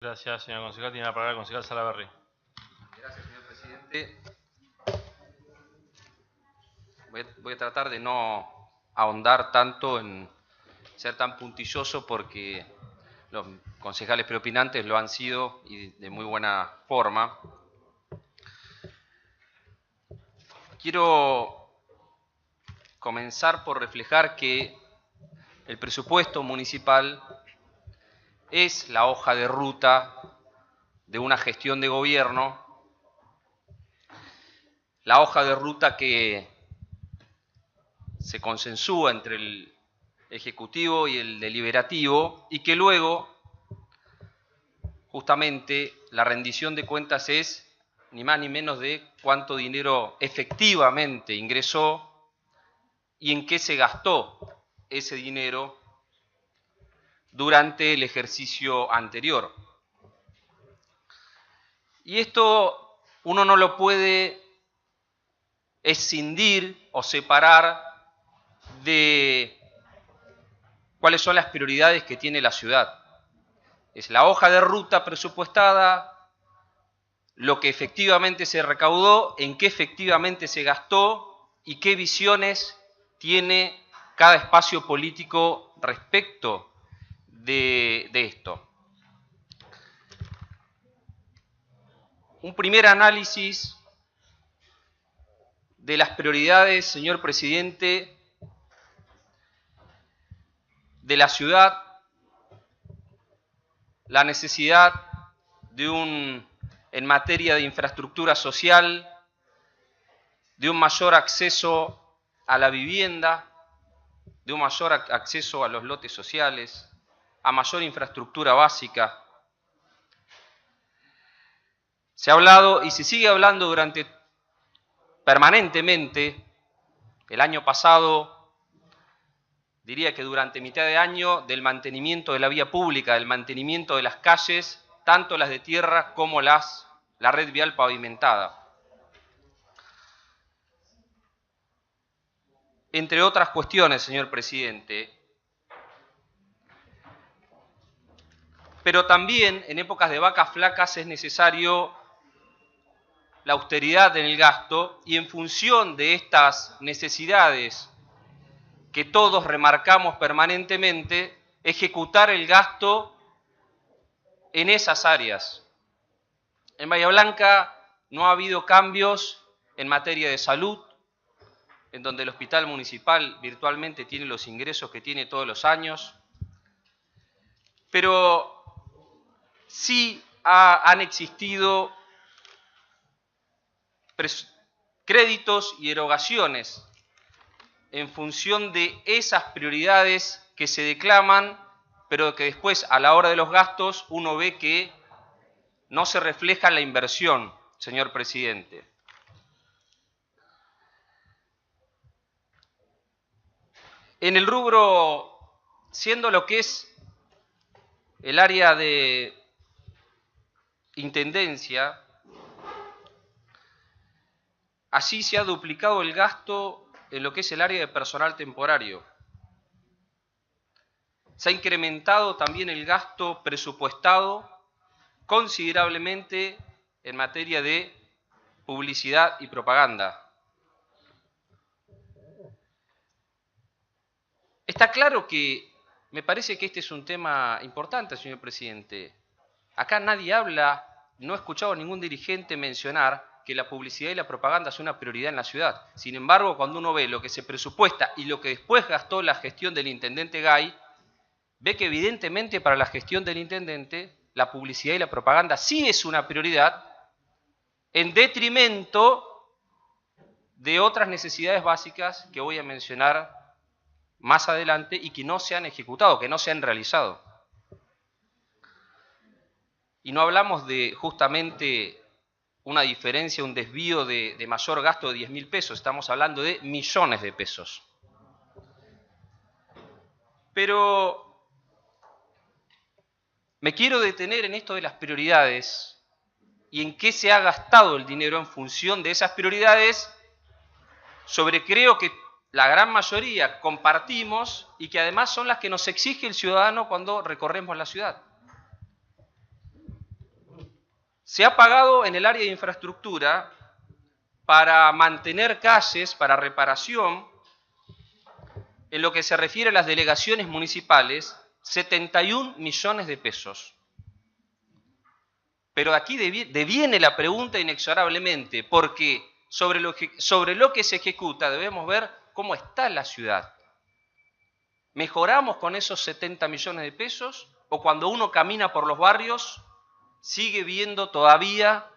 Gracias, señor concejal. Tiene la palabra el concejal Salaverry. Gracias, señor presidente. Voy a tratar de no ahondar tanto en ser tan puntilloso porque los concejales preopinantes lo han sido y de muy buena forma. Quiero comenzar por reflejar que el presupuesto municipal es la hoja de ruta de una gestión de gobierno, la hoja de ruta que se consensúa entre el ejecutivo y el deliberativo y que luego justamente la rendición de cuentas es ni más ni menos de cuánto dinero efectivamente ingresó y en qué se gastó ese dinero durante el ejercicio anterior. Y esto uno no lo puede escindir o separar de cuáles son las prioridades que tiene la ciudad. Es la hoja de ruta presupuestada, lo que efectivamente se recaudó, en qué efectivamente se gastó y qué visiones tiene cada espacio político respecto de esto. Un primer análisis de las prioridades, señor presidente, de la ciudad, la necesidad de en materia de infraestructura social, de un mayor acceso a la vivienda, de un mayor acceso a los lotes sociales, a mayor infraestructura básica. Se ha hablado y se sigue hablando permanentemente. El año pasado, diría que durante mitad de año, del mantenimiento de la vía pública, del mantenimiento de las calles, tanto las de tierra como la red vial pavimentada. Entre otras cuestiones, señor presidente. Pero también en épocas de vacas flacas es necesario la austeridad en el gasto y en función de estas necesidades que todos remarcamos permanentemente, ejecutar el gasto en esas áreas. En Bahía Blanca no ha habido cambios en materia de salud, en donde el hospital municipal virtualmente tiene los ingresos que tiene todos los años, pero sí han existido créditos y erogaciones en función de esas prioridades que se declaman, pero que después a la hora de los gastos uno ve que no se refleja la inversión, señor presidente. En el rubro, siendo lo que es el área de intendencia, así se ha duplicado el gasto en lo que es el área de personal temporario. Se ha incrementado también el gasto presupuestado considerablemente en materia de publicidad y propaganda. Está claro que me parece que este es un tema importante, señor presidente. Acá nadie habla, no he escuchado a ningún dirigente mencionar que la publicidad y la propaganda son una prioridad en la ciudad. Sin embargo, cuando uno ve lo que se presupuesta y lo que después gastó la gestión del intendente Gay, ve que evidentemente para la gestión del intendente la publicidad y la propaganda sí es una prioridad en detrimento de otras necesidades básicas que voy a mencionar más adelante y que no se han ejecutado, que no se han realizado. Y no hablamos de justamente una diferencia, un desvío de mayor gasto de 10.000 pesos, estamos hablando de millones de pesos. Pero me quiero detener en esto de las prioridades y en qué se ha gastado el dinero en función de esas prioridades, sobre creo que la gran mayoría compartimos y que además son las que nos exige el ciudadano cuando recorremos la ciudad. Se ha pagado en el área de infraestructura para mantener calles, para reparación, en lo que se refiere a las delegaciones municipales, 71 millones de pesos. Pero aquí deviene la pregunta inexorablemente, porque sobre lo que se ejecuta debemos ver cómo está la ciudad. ¿Mejoramos con esos 70 millones de pesos? ¿O cuando uno camina por los barrios sigue viendo todavía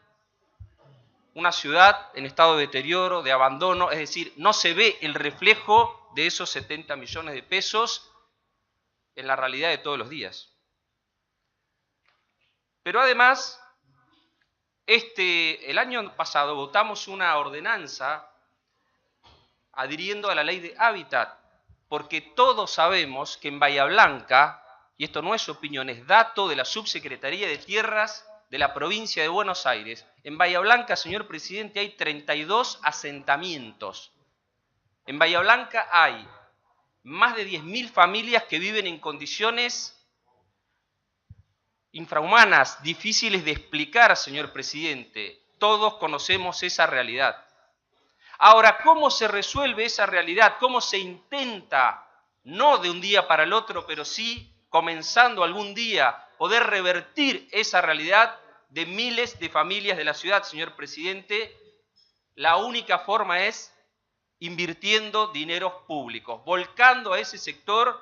una ciudad en estado de deterioro, de abandono? Es decir, no se ve el reflejo de esos 70 millones de pesos en la realidad de todos los días. Pero además, el año pasado votamos una ordenanza adhiriendo a la ley de hábitat, porque todos sabemos que en Bahía Blanca, y esto no es opinión, es dato de la Subsecretaría de Tierras de la provincia de Buenos Aires, en Bahía Blanca, señor presidente, hay 32 asentamientos. En Bahía Blanca hay más de 10.000 familias que viven en condiciones infrahumanas, difíciles de explicar, señor presidente. Todos conocemos esa realidad. Ahora, ¿cómo se resuelve esa realidad? ¿Cómo se intenta, no de un día para el otro, pero sí comenzando algún día, poder revertir esa realidad de miles de familias de la ciudad, señor presidente? La única forma es invirtiendo dineros públicos, volcando a ese sector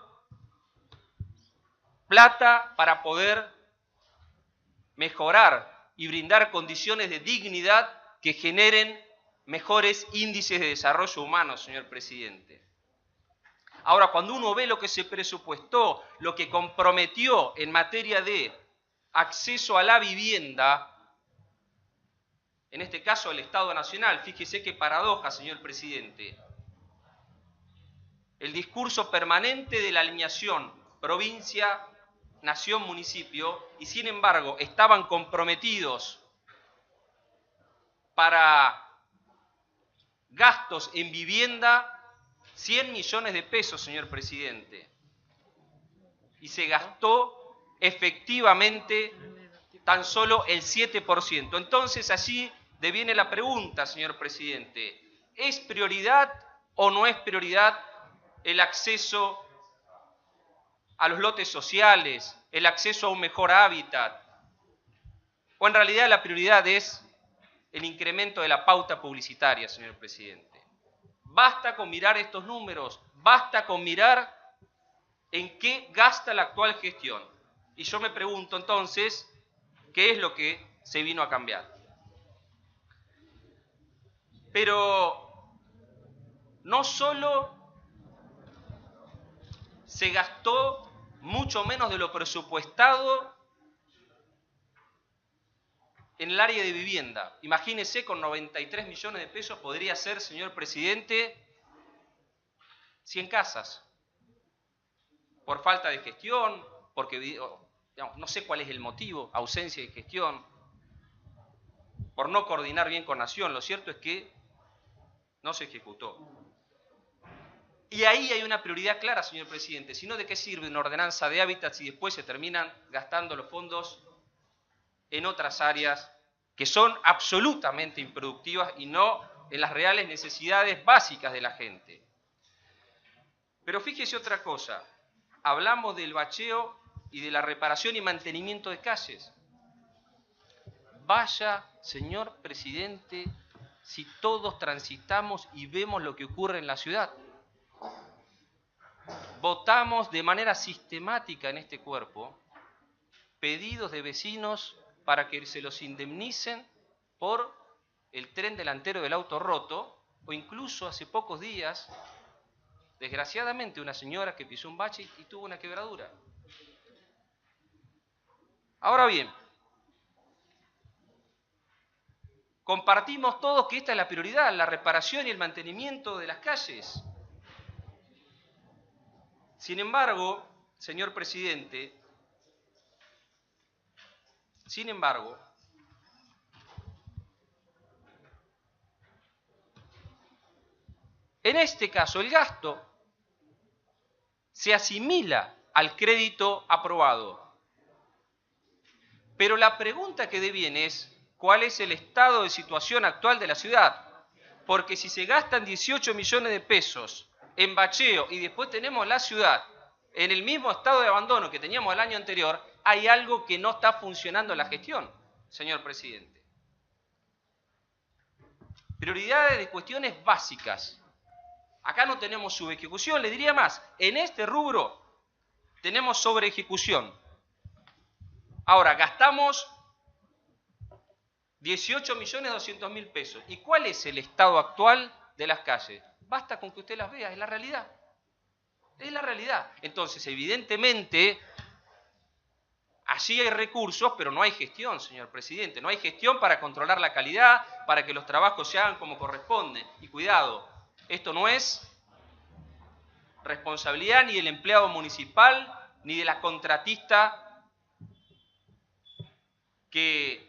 plata para poder mejorar y brindar condiciones de dignidad que generen mejores índices de desarrollo humano, señor presidente. Ahora, cuando uno ve lo que se presupuestó, lo que comprometió en materia de acceso a la vivienda, en este caso el Estado Nacional, fíjese qué paradoja, señor presidente. El discurso permanente de la alineación provincia, nación, municipio, y sin embargo estaban comprometidos para gastos en vivienda 100 millones de pesos, señor presidente. Y se gastó efectivamente tan solo el 7%. Entonces allí deviene la pregunta, señor presidente. ¿Es prioridad o no es prioridad el acceso a los lotes sociales, el acceso a un mejor hábitat? ¿O en realidad la prioridad es el incremento de la pauta publicitaria, señor presidente? Basta con mirar estos números, basta con mirar en qué gasta la actual gestión. Y yo me pregunto entonces, ¿qué es lo que se vino a cambiar? Pero no solo se gastó mucho menos de lo presupuestado en el área de vivienda. Imagínese, con 93 millones de pesos podría ser, señor presidente, 100 casas. Por falta de gestión, porque digamos, no sé cuál es el motivo, ausencia de gestión, por no coordinar bien con Nación. Lo cierto es que no se ejecutó. Y ahí hay una prioridad clara, señor presidente. Si no, ¿de qué sirve una ordenanza de hábitat si después se terminan gastando los fondos en otras áreas que son absolutamente improductivas y no en las reales necesidades básicas de la gente? Pero fíjese otra cosa. Hablamos del bacheo y de la reparación y mantenimiento de calles. Vaya, señor presidente, si todos transitamos y vemos lo que ocurre en la ciudad. Votamos de manera sistemática en este cuerpo pedidos de vecinos para que se los indemnicen por el tren delantero del auto roto, o incluso hace pocos días, desgraciadamente, una señora que pisó un bache y tuvo una quebradura. Ahora bien, compartimos todos que esta es la prioridad, la reparación y el mantenimiento de las calles. Sin embargo, señor presidente, en este caso el gasto se asimila al crédito aprobado. Pero la pregunta que deviene es, cuál es el estado de situación actual de la ciudad. Porque si se gastan 18 millones de pesos en bacheo y después tenemos la ciudad en el mismo estado de abandono que teníamos el año anterior, hay algo que no está funcionando en la gestión, señor presidente. Prioridades de cuestiones básicas. Acá no tenemos subejecución, le diría más, en este rubro tenemos sobreejecución. Ahora, gastamos 18.200.000 pesos. ¿Y cuál es el estado actual de las calles? Basta con que usted las vea, es la realidad. Es la realidad. Entonces, evidentemente, allí hay recursos, pero no hay gestión, señor presidente. No hay gestión para controlar la calidad, para que los trabajos se hagan como corresponde. Y cuidado, esto no es responsabilidad ni del empleado municipal, ni de la contratista que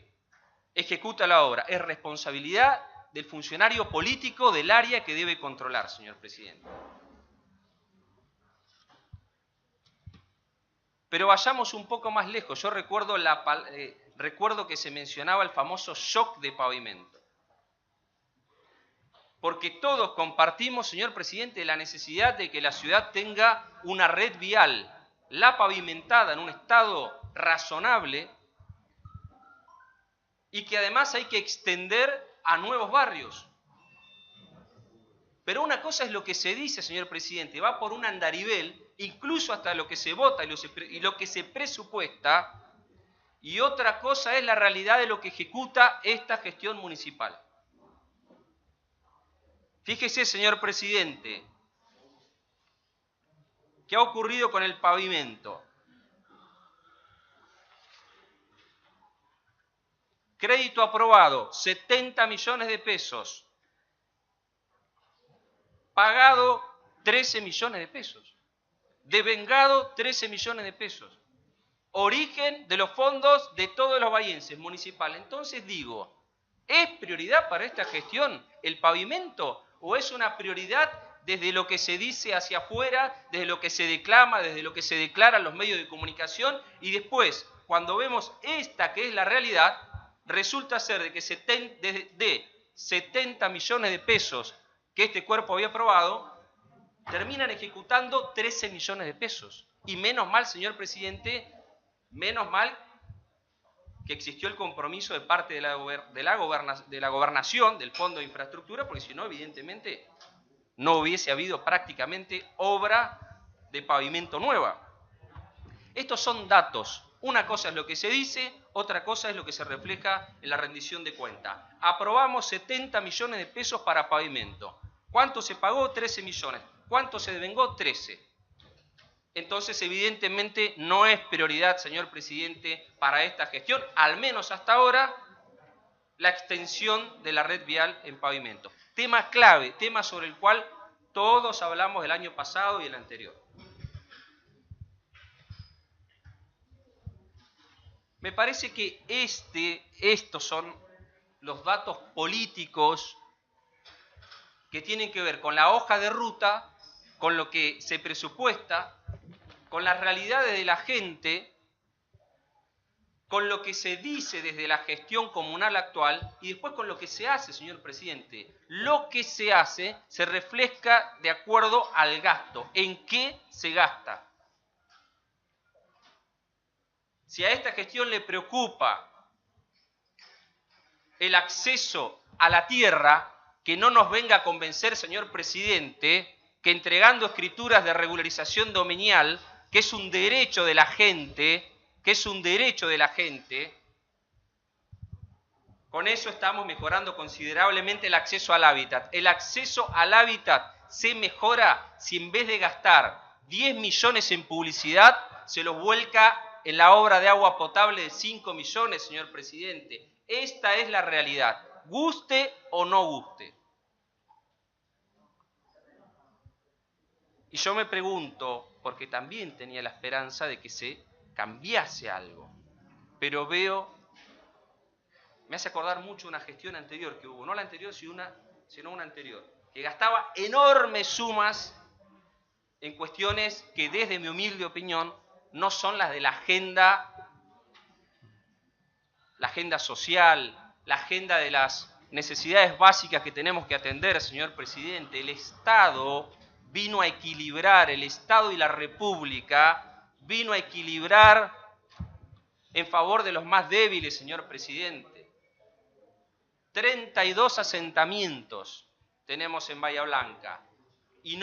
ejecuta la obra. Es responsabilidad del funcionario político del área que debe controlar, señor presidente. Pero vayamos un poco más lejos. Yo recuerdo, recuerdo que se mencionaba el famoso shock de pavimento. Porque todos compartimos, señor presidente, la necesidad de que la ciudad tenga una red vial, la pavimentada en un estado razonable, y que además hay que extender a nuevos barrios. Pero una cosa es lo que se dice, señor presidente, va por un andarivel, incluso hasta lo que se vota y lo que se presupuesta, y otra cosa es la realidad de lo que ejecuta esta gestión municipal. Fíjese, señor presidente, ¿qué ha ocurrido con el pavimento? Crédito aprobado, 70 millones de pesos. Pagado, 13 millones de pesos. Devengado, 13 millones de pesos. Origen de los fondos de todos los bahienses municipales. Entonces digo, ¿es prioridad para esta gestión el pavimento o es una prioridad desde lo que se dice hacia afuera, desde lo que se declama, desde lo que se declara en los medios de comunicación y después, cuando vemos esta que es la realidad, resulta ser de que de 70 millones de pesos que este cuerpo había aprobado, terminan ejecutando 13 millones de pesos. Y menos mal, señor presidente, menos mal que existió el compromiso de parte de la gobernación, del Fondo de Infraestructura, porque si no, evidentemente, no hubiese habido prácticamente obra de pavimento nueva. Estos son datos. Una cosa es lo que se dice, otra cosa es lo que se refleja en la rendición de cuenta. Aprobamos 70 millones de pesos para pavimento. ¿Cuánto se pagó? 13 millones. ¿Cuánto se devengó? 13. Entonces, evidentemente, no es prioridad, señor presidente, para esta gestión, al menos hasta ahora, la extensión de la red vial en pavimento. Tema clave, tema sobre el cual todos hablamos el año pasado y el anterior. Me parece que estos son los datos políticos que tienen que ver con la hoja de ruta, con lo que se presupuesta, con las realidades de la gente, con lo que se dice desde la gestión comunal actual y después con lo que se hace, señor presidente. Lo que se hace se refleja de acuerdo al gasto. ¿En qué se gasta? Si a esta gestión le preocupa el acceso a la tierra, que no nos venga a convencer, señor presidente, que entregando escrituras de regularización dominial, que es un derecho de la gente, con eso estamos mejorando considerablemente el acceso al hábitat. El acceso al hábitat se mejora si en vez de gastar 10 millones en publicidad, se los vuelca en la obra de agua potable de 5 millones, señor presidente. Esta es la realidad, guste o no guste. Y yo me pregunto, porque también tenía la esperanza de que se cambiase algo, pero veo, me hace acordar mucho una gestión anterior que hubo, no la anterior, sino una anterior, que gastaba enormes sumas en cuestiones que desde mi humilde opinión no son las de la agenda social, la agenda de las necesidades básicas que tenemos que atender, señor presidente. El Estado vino a equilibrar, el Estado y la República vino a equilibrar en favor de los más débiles, señor presidente. 32 asentamientos tenemos en Bahía Blanca y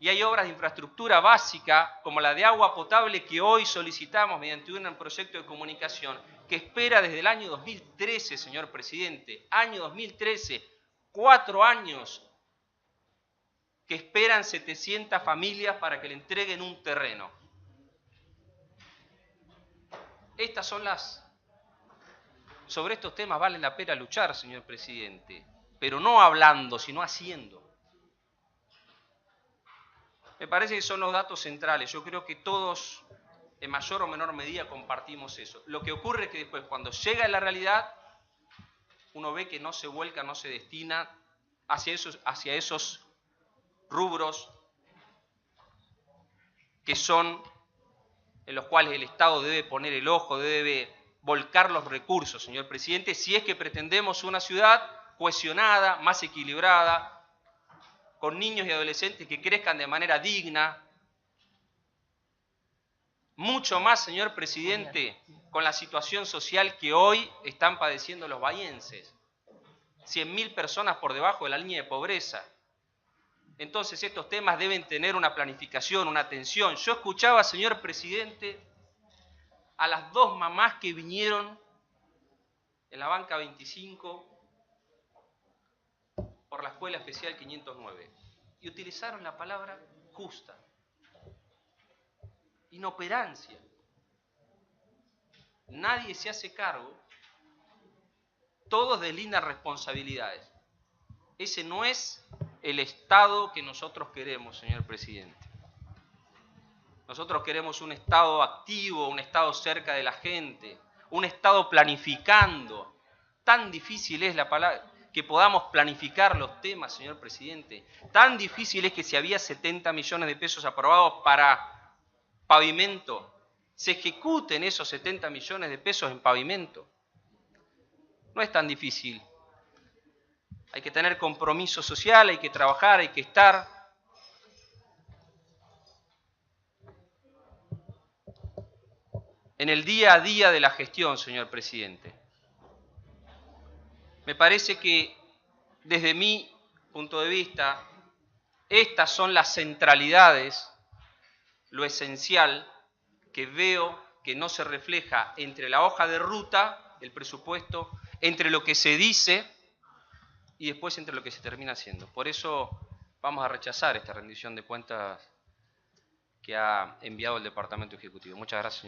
hay obras de infraestructura básica como la de agua potable que hoy solicitamos mediante un proyecto de comunicación que espera desde el año 2013, señor presidente, año 2013, 4 años que esperan 700 familias para que le entreguen un terreno. Sobre estos temas vale la pena luchar, señor presidente, pero no hablando, sino haciendo. Me parece que son los datos centrales. Yo creo que todos, en mayor o menor medida, compartimos eso. Lo que ocurre es que después, cuando llega a la realidad, uno ve que no se vuelca, no se destina hacia esos rubros que son en los cuales el Estado debe poner el ojo, debe volcar los recursos, señor presidente, si es que pretendemos una ciudad cohesionada, más equilibrada, con niños y adolescentes que crezcan de manera digna. Mucho más, señor presidente, con la situación social que hoy están padeciendo los bahienses. 100.000 personas por debajo de la línea de pobreza. Entonces estos temas deben tener una planificación, una atención. Yo escuchaba, señor presidente, a las 2 mamás que vinieron en la banca 25 por la Escuela Especial 509 y utilizaron la palabra justa, inoperancia. Nadie se hace cargo, todos deslindan responsabilidades. Ese no es el Estado que nosotros queremos, señor presidente. Nosotros queremos un Estado activo, un Estado cerca de la gente, un Estado planificando. Tan difícil es la palabra que podamos planificar los temas, señor presidente. Tan difícil es que si había 70 millones de pesos aprobados para pavimento, se ejecuten esos 70 millones de pesos en pavimento. No es tan difícil. Hay que tener compromiso social, hay que trabajar, hay que estar. En el día a día de la gestión, señor presidente. Me parece que, desde mi punto de vista, estas son las centralidades, lo esencial que veo que no se refleja entre la hoja de ruta, el presupuesto, entre lo que se dice y después entre lo que se termina haciendo. Por eso vamos a rechazar esta rendición de cuentas que ha enviado el Departamento Ejecutivo. Muchas gracias, señor.